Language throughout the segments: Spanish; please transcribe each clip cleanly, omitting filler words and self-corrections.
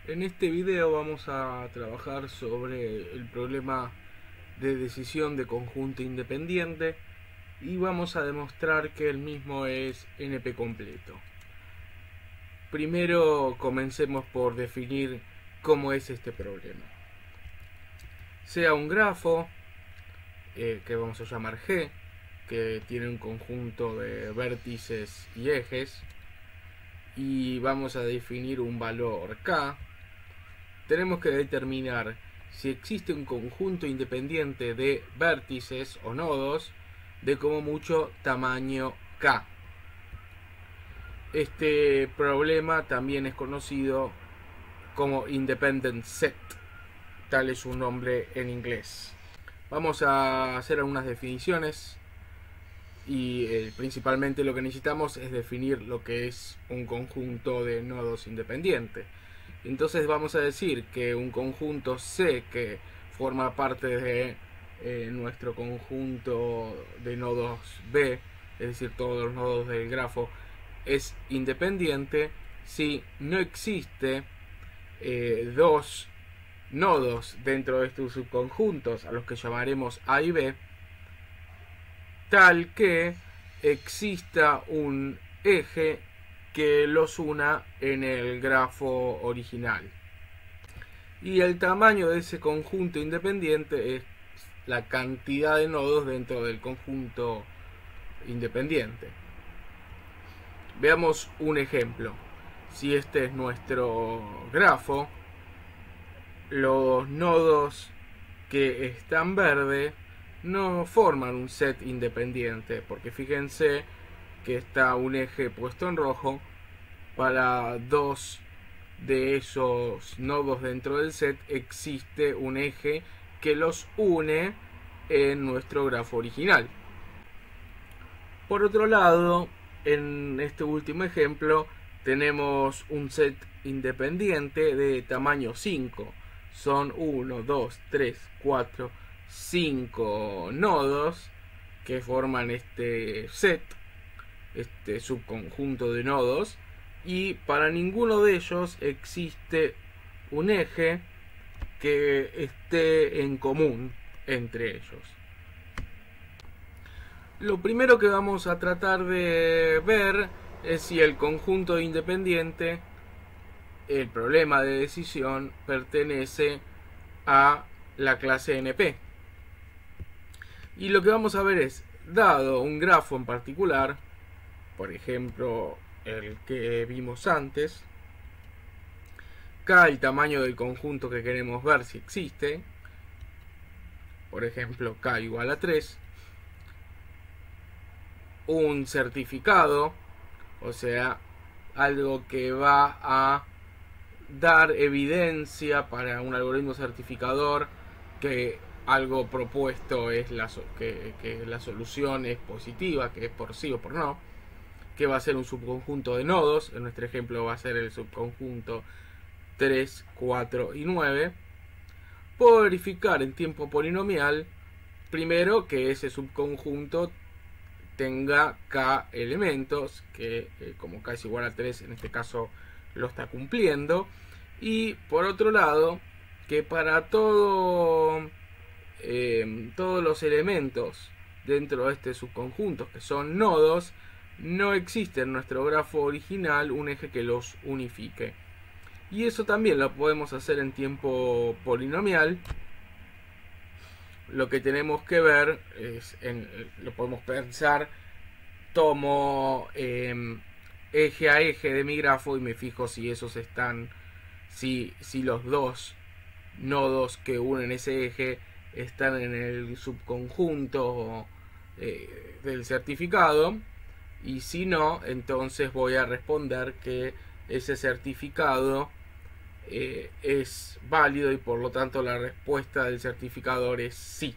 En este video vamos a trabajar sobre el problema de decisión de conjunto independiente y vamos a demostrar que el mismo es NP completo. Primero comencemos por definir cómo es este problema. Sea un grafo que vamos a llamar G, que tiene un conjunto de vértices y ejes, y vamos a definir un valor K. Tenemos que determinar si existe un conjunto independiente de vértices o nodos de como mucho tamaño K. Este problema también es conocido como independent set, tal es su nombre en inglés. Vamos a hacer algunas definiciones y principalmente lo que necesitamos es definir lo que es un conjunto de nodos independiente. Entonces vamos a decir que un conjunto C que forma parte de nuestro conjunto de nodos B, es decir, todos los nodos del grafo, es independiente si no existe dos nodos dentro de estos subconjuntos, a los que llamaremos A y B, tal que exista un eje que los una en el grafo original. Y el tamaño de ese conjunto independiente es la cantidad de nodos dentro del conjunto independiente. Veamos un ejemplo. Si este es nuestro grafo, los nodos que están verde no forman un set independiente, porque fíjense que está un eje puesto en rojo. Para dos de esos nodos dentro del set existe un eje que los une en nuestro grafo original. Por otro lado, en este último ejemplo tenemos un set independiente de tamaño 5. Son 1, 2, 3, 4, 5 nodos que forman este set, este subconjunto de nodos, y para ninguno de ellos existe un eje que esté en común entre ellos. Lo primero que vamos a tratar de ver es si el conjunto independiente, el problema de decisión, pertenece a la clase NP. Y lo que vamos a ver es, dado un grafo en particular, por ejemplo el que vimos antes, K el tamaño del conjunto que queremos ver si existe, por ejemplo K igual a 3, un certificado, o sea, algo que va a dar evidencia para un algoritmo certificador que algo propuesto es que la solución es positiva, que es por sí o por no, que va a ser un subconjunto de nodos. En nuestro ejemplo va a ser el subconjunto 3, 4 y 9. Puedo verificar en tiempo polinomial primero que ese subconjunto tenga K elementos, que como K es igual a 3 en este caso lo está cumpliendo, y por otro lado que para todos los elementos dentro de este subconjunto que son nodos, no existe en nuestro grafo original un eje que los unifique. Y eso también lo podemos hacer en tiempo polinomial. Lo que tenemos que ver es, lo podemos pensar, tomo eje a eje de mi grafo y me fijo si esos están, si los dos nodos que unen ese eje están en el subconjunto del certificado. Y si no, entonces voy a responder que ese certificado es válido y por lo tanto la respuesta del certificador es sí.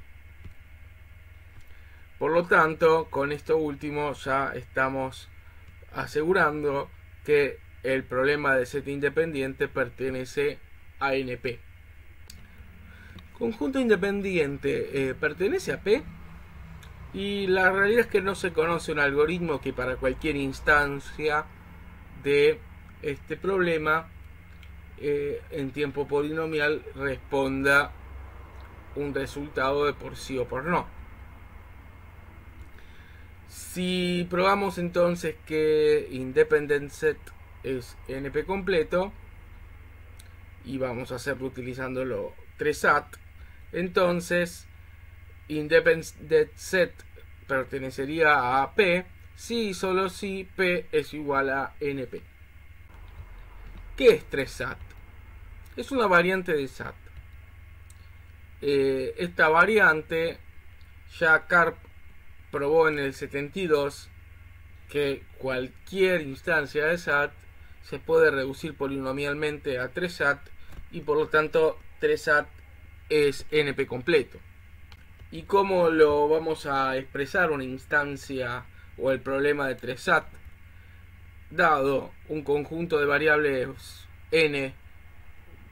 Por lo tanto, con esto último ya estamos asegurando que el problema de set independiente pertenece a NP. Conjunto independiente ¿pertenece a P? Y la realidad es que no se conoce un algoritmo que para cualquier instancia de este problema en tiempo polinomial responda un resultado de por sí o por no. Si probamos entonces que independent set es NP completo y vamos a hacerlo utilizándolo 3SAT, entonces independent set pertenecería a P si y solo si P es igual a NP. ¿Qué es 3SAT? Es una variante de SAT. Esta variante ya Karp probó en el 72 que cualquier instancia de SAT se puede reducir polinomialmente a 3SAT y por lo tanto 3SAT es NP completo. ¿Y cómo lo vamos a expresar una instancia o el problema de 3SAT? Dado un conjunto de variables n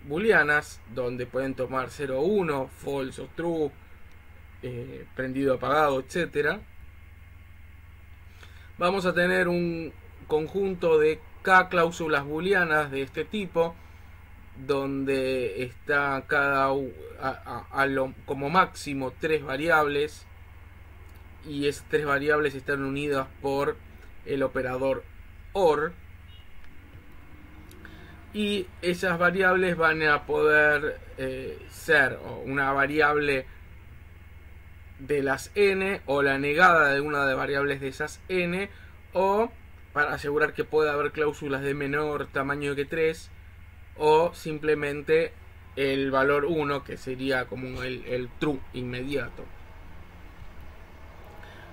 booleanas donde pueden tomar 0 o 1, false o true, prendido, apagado, etcétera, vamos a tener un conjunto de k cláusulas booleanas de este tipo, donde está como máximo 3 variables, y esas 3 variables están unidas por el operador OR, y esas variables van a poder ser una variable de las n o la negada de una de las variables de esas n, o para asegurar que pueda haber cláusulas de menor tamaño que 3, o simplemente el valor 1, que sería como el true inmediato.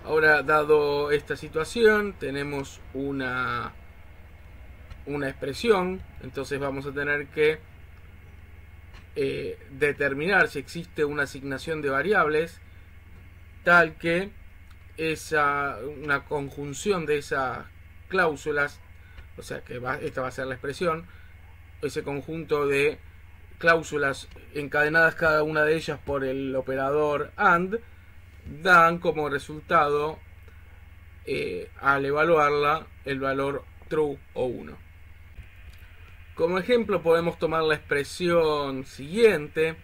Ahora, dado esta situación, tenemos una expresión, entonces vamos a tener que determinar si existe una asignación de variables tal que una conjunción de esas cláusulas, o sea que esta va a ser la expresión, ese conjunto de cláusulas encadenadas cada una de ellas por el operador AND, dan como resultado al evaluarla el valor true o 1. Como ejemplo podemos tomar la expresión siguiente.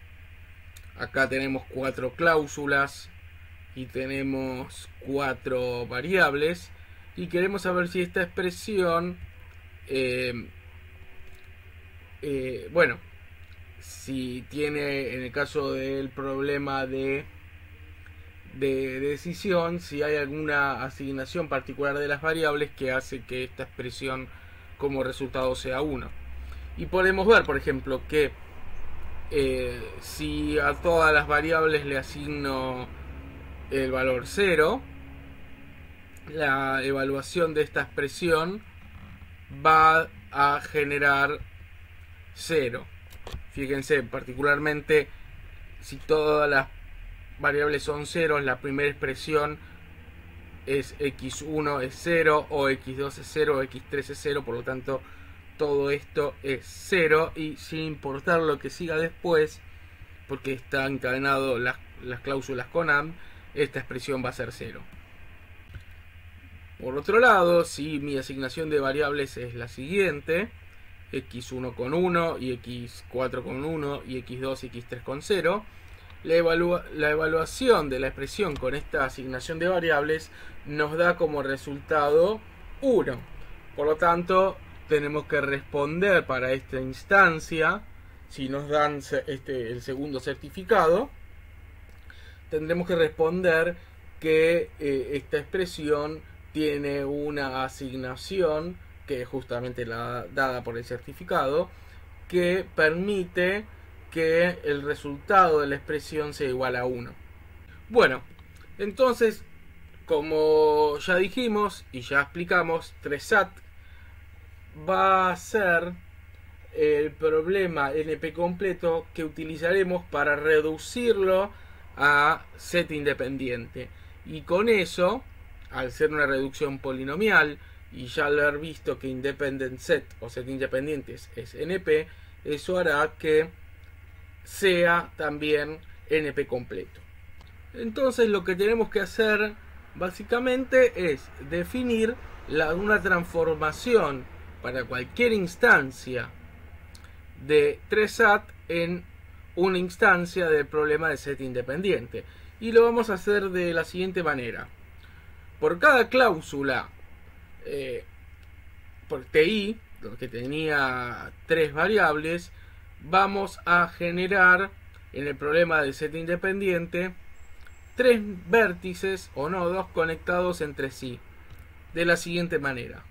Acá tenemos 4 cláusulas y tenemos 4 variables y queremos saber si esta expresión bueno, si tiene, en el caso del problema de decisión, si hay alguna asignación particular de las variables que hace que esta expresión como resultado sea 1. Y podemos ver, por ejemplo, que si a todas las variables le asigno el valor 0, la evaluación de esta expresión va a generar 0. Fíjense, particularmente si todas las variables son 0, la primera expresión es x1 es 0, o x2 es 0, o x3 es 0, por lo tanto todo esto es 0, y sin importar lo que siga después, porque está encadenado las cláusulas con AND, esta expresión va a ser 0. Por otro lado, si mi asignación de variables es la siguiente, x1 con 1 y x4 con 1 y x2 y x3 con 0, la evaluación de la expresión con esta asignación de variables nos da como resultado 1. Por lo tanto, tenemos que responder para esta instancia, si nos dan el segundo certificado, tendremos que responder que esta expresión tiene una asignación, que es justamente la dada por el certificado, que permite que el resultado de la expresión sea igual a 1. Bueno, entonces, como ya dijimos y ya explicamos, 3SAT va a ser el problema NP completo que utilizaremos para reducirlo a set independiente. Y con eso, al ser una reducción polinomial y ya haber visto que independent set o set independientes es NP, eso hará que sea también NP completo. Entonces lo que tenemos que hacer básicamente es definir una transformación para cualquier instancia de 3SAT en una instancia del problema de set independiente. Y lo vamos a hacer de la siguiente manera. Por cada cláusula por TI, que tenía 3 variables, vamos a generar en el problema de set independiente 3 vértices o nodos conectados entre sí de la siguiente manera.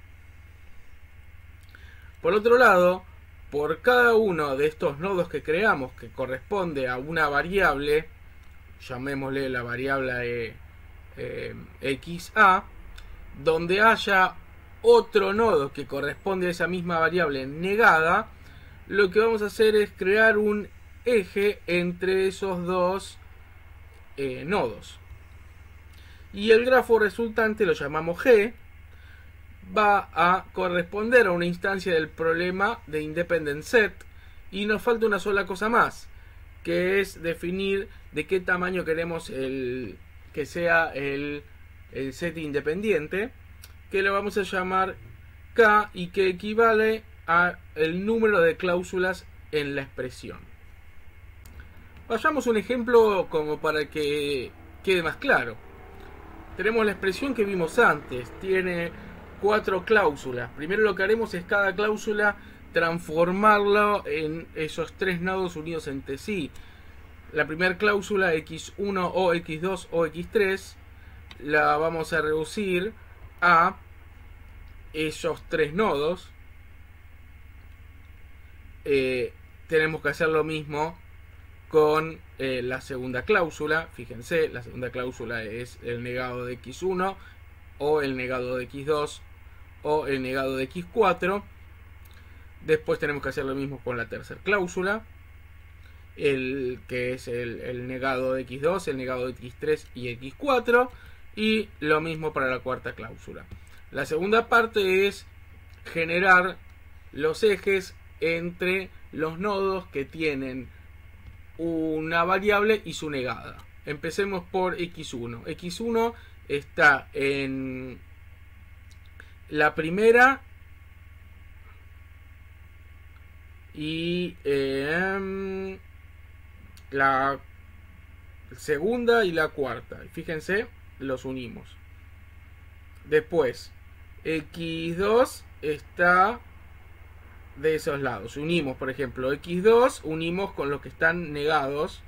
Por otro lado, por cada uno de estos nodos que creamos, que corresponde a una variable, llamémosle la variable XA, donde haya otro nodo que corresponde a esa misma variable negada, lo que vamos a hacer es crear un eje entre esos dos nodos. Y el grafo resultante lo llamamos G. Va a corresponder a una instancia del problema de Independent Set. Y nos falta una sola cosa más, que es definir de qué tamaño queremos que sea el set independiente, que lo vamos a llamar K y que equivale a el número de cláusulas en la expresión. Vayamos a un ejemplo como para que quede más claro. Tenemos la expresión que vimos antes, tiene 4 cláusulas. Primero lo que haremos es cada cláusula transformarlo en esos 3 nodos unidos entre sí. La primera cláusula x1 o x2 o x3 la vamos a reducir a esos 3 nodos. Tenemos que hacer lo mismo con la segunda cláusula. Fíjense, la segunda cláusula es el negado de x1 o el negado de x2 o el negado de x4. Después tenemos que hacer lo mismo con la tercera cláusula, que es el negado de x2, el negado de x3 y x4, y lo mismo para la cuarta cláusula. La segunda parte es generar los ejes entre los nodos que tienen una variable y su negada. Empecemos por x1. x1 está en la primera y la segunda y la cuarta. Fíjense, los unimos. Después x2 está de esos lados. Unimos, por ejemplo, x2 unimos con los que están negados.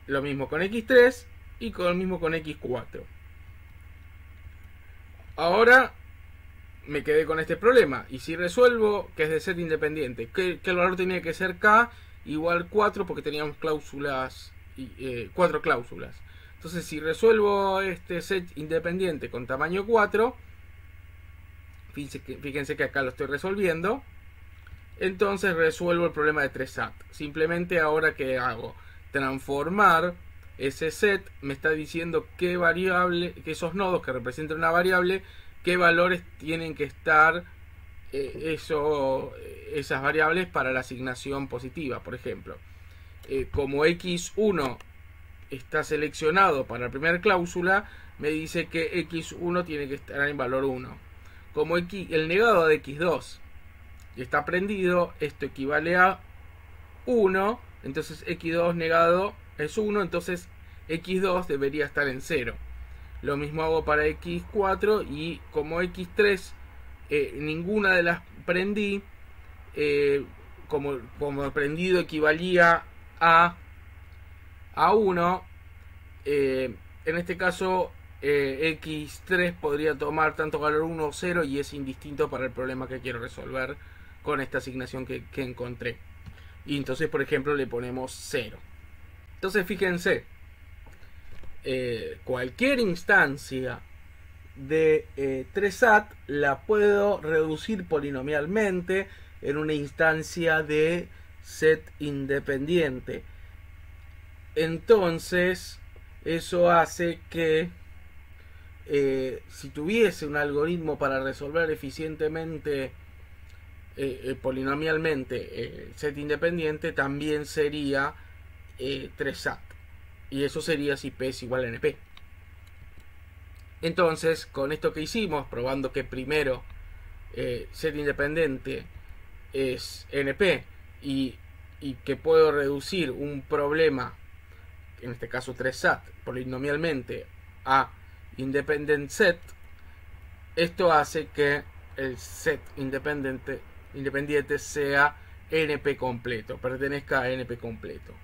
Lo mismo con x3 y con lo mismo con x4. Ahora me quedé con este problema. Y si resuelvo que es de set independiente, que el valor tenía que ser k igual 4 porque teníamos cláusulas, 4 cláusulas. Entonces si resuelvo este set independiente con tamaño 4, fíjense que acá lo estoy resolviendo, entonces resuelvo el problema de 3SAT. Simplemente ahora que hago transformar ese set, me está diciendo qué variable, que esos nodos que representan una variable, qué valores tienen que estar esas variables para la asignación positiva. Por ejemplo, como x1 está seleccionado para la primera cláusula, me dice que x1 tiene que estar en valor 1. Como el negado de x2 está prendido, esto equivale a 1, entonces x2 negado es 1, entonces x2 debería estar en 0. Lo mismo hago para x4 y como x3 ninguna de las prendí, como prendido equivalía a 1, en este caso x3 podría tomar tanto valor 1 o 0 y es indistinto para el problema que quiero resolver con esta asignación que encontré. Y entonces, por ejemplo, le ponemos 0. Entonces, fíjense, cualquier instancia de 3SAT la puedo reducir polinomialmente en una instancia de set independiente. Entonces, eso hace que si tuviese un algoritmo para resolver eficientemente polinomialmente set independiente, también sería 3SAT. Y eso sería si P es igual a NP. Entonces, con esto que hicimos, probando que primero set independiente es NP y que puedo reducir un problema, en este caso 3SAT, polinomialmente a independent set, esto hace que el set independiente sea NP completo, pertenezca a NP completo.